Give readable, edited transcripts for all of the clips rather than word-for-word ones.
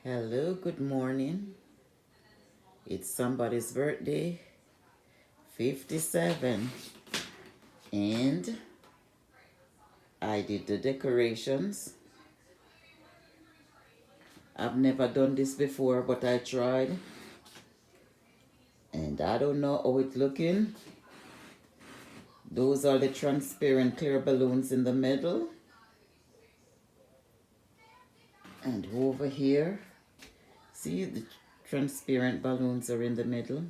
Hello, good morning. It's somebody's birthday, 57, and I did the decorations. I've never done this before, but I tried, and I don't know how it's looking. Those are the transparent clear balloons in the middle. And over here, see the transparent balloons are in the middle.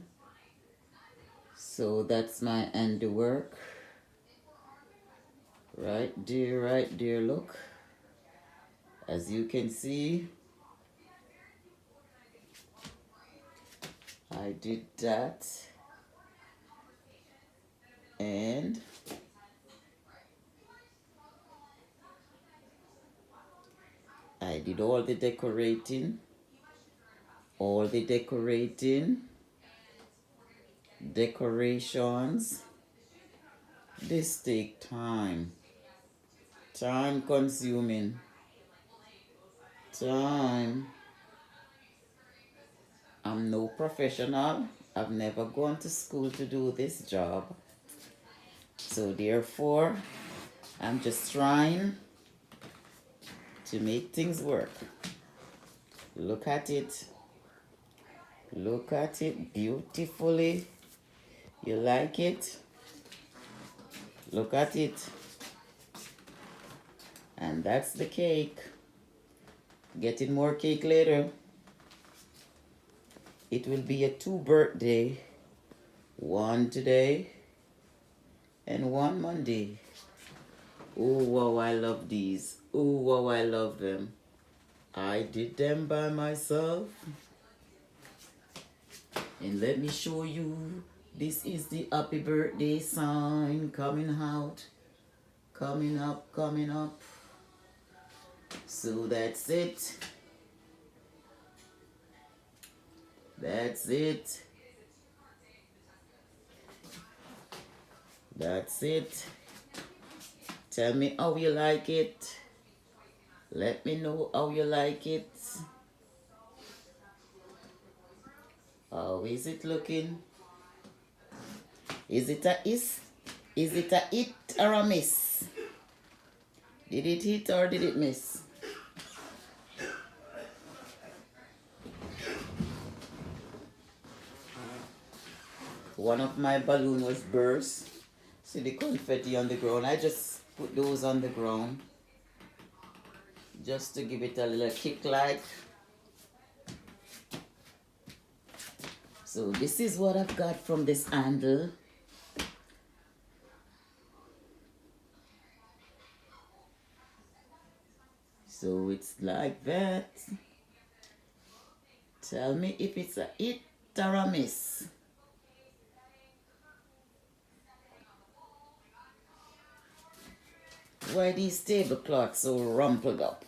So that's my handiwork. Right there, look. As you can see, I did that. And I did all the decorations. This take time consuming, time. I'm no professional. I've never gone to school to do this job. So therefore, I'm just trying to make things work. Look at it. Look at it beautifully. You like it? Look at it. And that's the cake. Getting more cake later. It will be a 2 birthday. One today and one Monday. Oh, wow, I love these. Oh, wow, I love them. I did them by myself. And let me show you. This is the happy birthday sign coming out. Coming up, coming up. So that's it. That's it. That's it. Tell me how you like it. Let me know how you like it. How is it looking? Is it a is? Is it a hit or a miss? Did it hit or did it miss? One of my balloon was burst. See the confetti on the ground. I just put those on the ground just to give it a little kick like. So this is what I've got from this handle. So it's like that. Tell me if it's a hit or a miss. Why these tablecloths so rumpled up?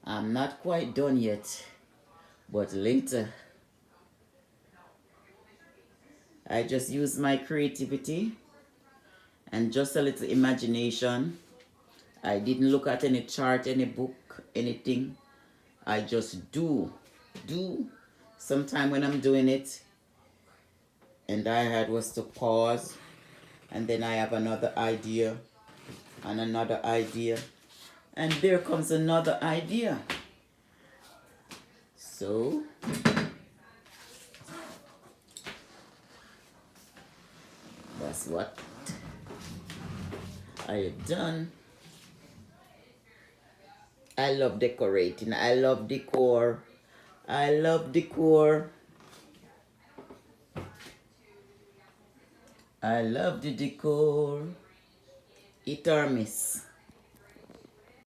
I'm not quite done yet, but later. I just use my creativity and just a little imagination. I didn't look at any chart, any book, anything. I just do. Sometime when I'm doing it, and I had was to pause, and then I have another idea, and another idea, and there comes another idea. So, that's what I have done. I love decorating. I love decor. I love decor. I love the decor. Hit or miss.